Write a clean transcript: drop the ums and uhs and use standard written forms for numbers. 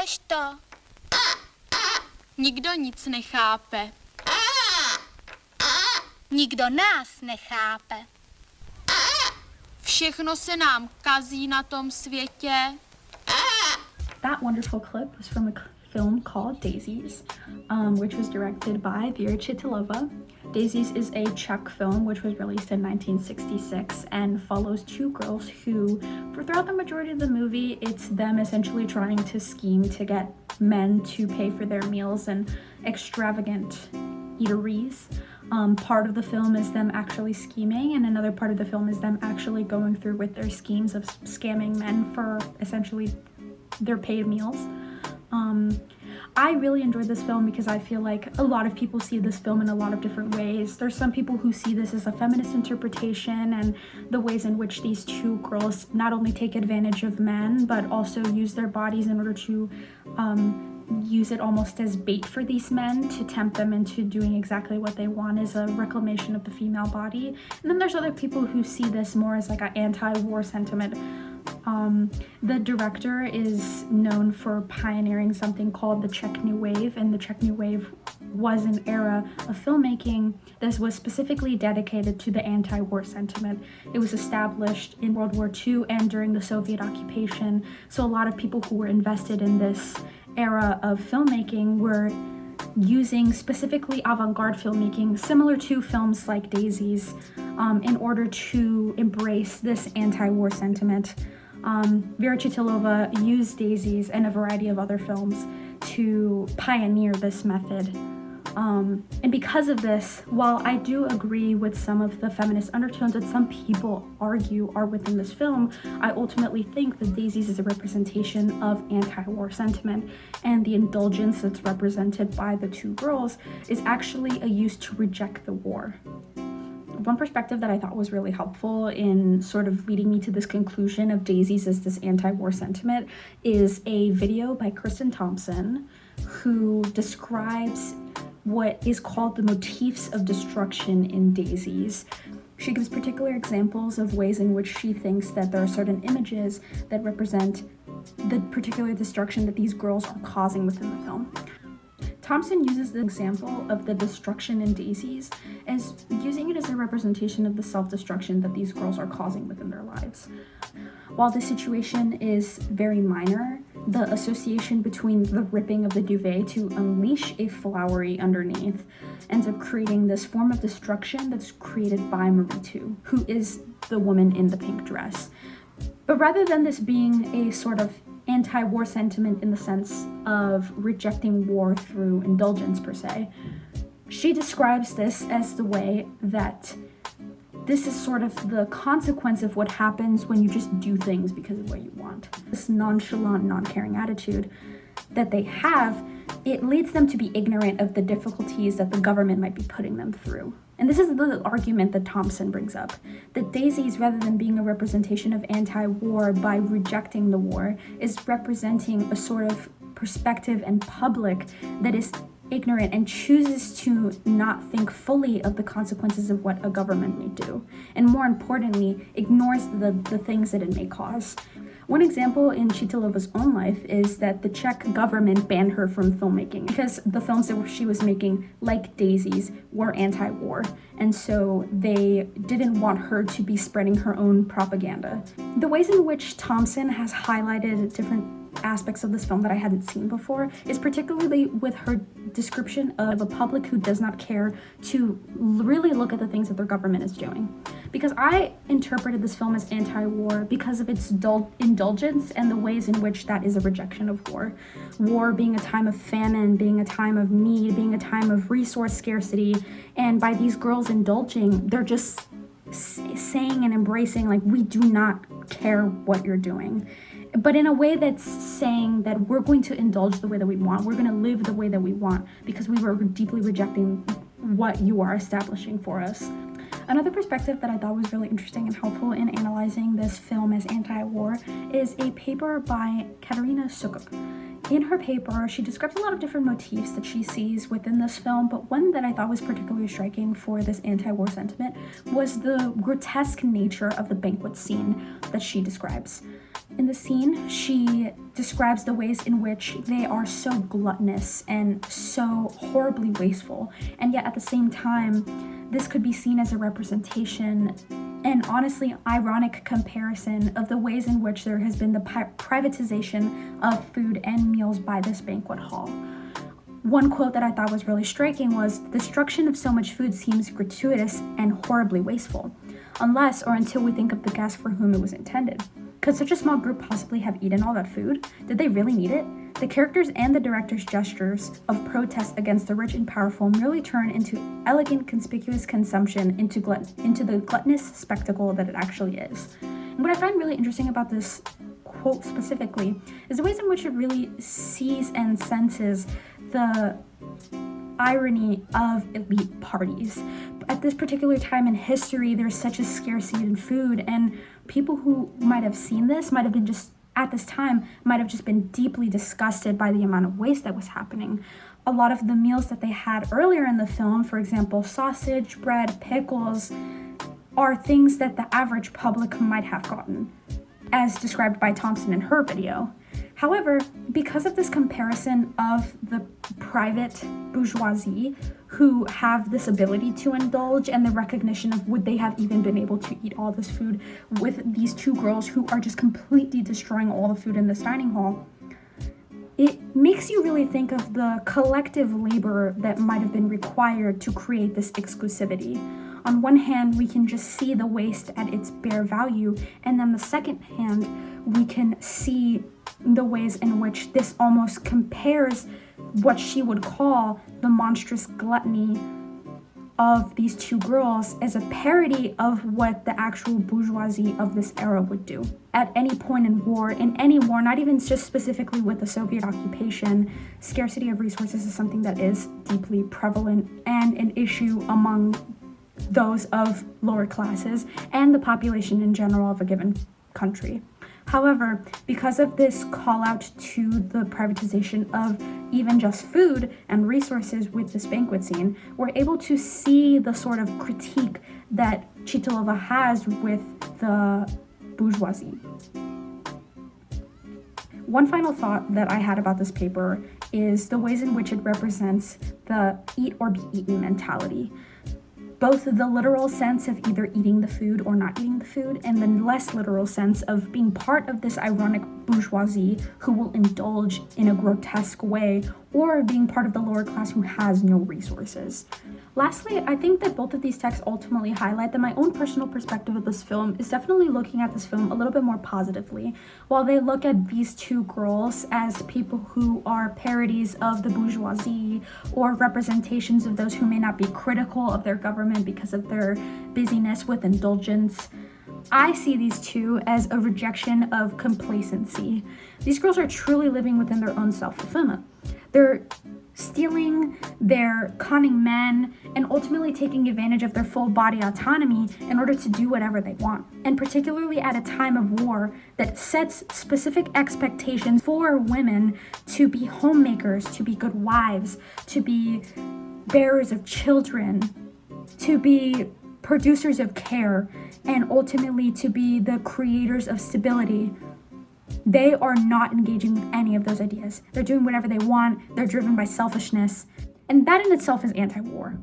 Chápeš to? Nikdo nic nechápe. Nikdo nás nechápe. Všechno se nám kazí na tom světě. That wonderful clip was from a film called Daisies, which was directed by Vera Chytilova. Daisies is a Czech film which was released in 1966 and follows two girls who, for throughout the majority of the movie, it's them essentially trying to scheme to get men to pay for their meals in extravagant eateries. Part of the film is them actually scheming, and another part of the film is them actually going through with their schemes of scamming men for essentially their paid meals. I really enjoyed this film because I feel like a lot of people see this film in a lot of different ways. There's some people who see this as a feminist interpretation and the ways in which these two girls not only take advantage of men, but also use their bodies in order to use it almost as bait for these men to tempt them into doing exactly what they want, as a reclamation of the female body. And then there's other people who see this more as like an anti-war sentiment. The director is known for pioneering something called the Czech New Wave, and the Czech New Wave was an era of filmmaking that was specifically dedicated to the anti-war sentiment. It was established in World War II and during the Soviet occupation, so a lot of people who were invested in this era of filmmaking were using specifically avant-garde filmmaking, similar to films like Daisies, in order to embrace this anti-war sentiment. Vera Chytilova used Daisies and a variety of other films to pioneer this method. And because of this, while I do agree with some of the feminist undertones that some people argue are within this film, I ultimately think that Daisies is a representation of anti-war sentiment, and the indulgence that's represented by the two girls is actually a use to reject the war. One perspective that I thought was really helpful in sort of leading me to this conclusion of Daisies as this anti-war sentiment is a video by Kristen Thompson, who describes what is called the motifs of destruction in Daisies. She gives particular examples of ways in which she thinks that there are certain images that represent the particular destruction that these girls are causing within the film. Thompson uses the example of the destruction in Daisies as using it as a representation of the self-destruction that these girls are causing within their lives. While the situation is very minor, the association between the ripping of the duvet to unleash a flowery underneath ends up creating this form of destruction that's created by Marie too, who is the woman in the pink dress. But rather than this being a sort of anti-war sentiment in the sense of rejecting war through indulgence per se, she describes this as the way that this is sort of the consequence of what happens when you just do things because of what you want. This nonchalant, non-caring attitude that they have, it leads them to be ignorant of the difficulties that the government might be putting them through. And this is the argument that Thompson brings up, that Daisies, rather than being a representation of anti-war by rejecting the war, is representing a sort of perspective and public that is ignorant and chooses to not think fully of the consequences of what a government may do, and more importantly, ignores the things that it may cause. One example in Chytilova's own life is that the Czech government banned her from filmmaking because the films that she was making, like Daisies, were anti-war, and so they didn't want her to be spreading her own propaganda. The ways in which Thompson has highlighted different aspects of this film that I hadn't seen before is particularly with her description of a public who does not care to really look at the things that their government is doing. Because I interpreted this film as anti-war because of its indulgence and the ways in which that is a rejection of war. War being a time of famine, being a time of need, being a time of resource scarcity, and by these girls indulging, they're just saying and embracing, like, we do not care what you're doing. But in a way that's saying that we're going to indulge the way that we want, we're going to live the way that we want, because we were deeply rejecting what you are establishing for us. Another perspective that I thought was really interesting and helpful in analyzing this film as anti-war is a paper by Katerina Sukup. In her paper, she describes a lot of different motifs that she sees within this film, but one that I thought was particularly striking for this anti-war sentiment was the grotesque nature of the banquet scene that she describes. In the scene, she describes the ways in which they are so gluttonous and so horribly wasteful, and yet at the same time, this could be seen as a representation and honestly ironic comparison of the ways in which there has been the privatization of food and meals by this banquet hall. One quote that I thought was really striking was, "The destruction of so much food seems gratuitous and horribly wasteful, unless or until we think of the guests for whom it was intended. Could such a small group possibly have eaten all that food? Did they really need it?" The characters and the director's gestures of protest against the rich and powerful merely turn into elegant, conspicuous consumption into the gluttonous spectacle that it actually is. And what I find really interesting about this quote specifically is the ways in which it really sees and senses the irony of elite parties. At this particular time in history, there's such a scarcity in food, and people who might have seen this might have been just been deeply disgusted by the amount of waste that was happening. A lot of the meals that they had earlier in the film, for example, sausage, bread, pickles, are things that the average public might have gotten, as described by Thompson in her video. However, because of this comparison of the private bourgeoisie who have this ability to indulge and the recognition of would they have even been able to eat all this food with these two girls who are just completely destroying all the food in this dining hall, it makes you really think of the collective labor that might have been required to create this exclusivity. On one hand, we can just see the waste at its bare value, and then the second hand, we can see the ways in which this almost compares what she would call the monstrous gluttony of these two girls as a parody of what the actual bourgeoisie of this era would do. At any point in any war, not even just specifically with the Soviet occupation, scarcity of resources is something that is deeply prevalent and an issue among those of lower classes and the population in general of a given country. However, because of this call out to the privatization of even just food and resources with this banquet scene, we're able to see the sort of critique that Chytilova has with the bourgeoisie. One final thought that I had about this paper is the ways in which it represents the eat or be eaten mentality. Both the literal sense of either eating the food or not eating the food, and the less literal sense of being part of this ironic bourgeoisie who will indulge in a grotesque way, or being part of the lower class who has no resources. Lastly, I think that both of these texts ultimately highlight that my own personal perspective of this film is definitely looking at this film a little bit more positively. While they look at these two girls as people who are parodies of the bourgeoisie or representations of those who may not be critical of their government because of their busyness with indulgence, I see these two as a rejection of complacency. These girls are truly living within their own self-fulfillment. They're stealing, they're conning men, and ultimately taking advantage of their full body autonomy in order to do whatever they want. And particularly at a time of war that sets specific expectations for women to be homemakers, to be good wives, to be bearers of children, to be producers of care, and ultimately to be the creators of stability. They are not engaging with any of those ideas. They're doing whatever they want. They're driven by selfishness. And that in itself is anti-war.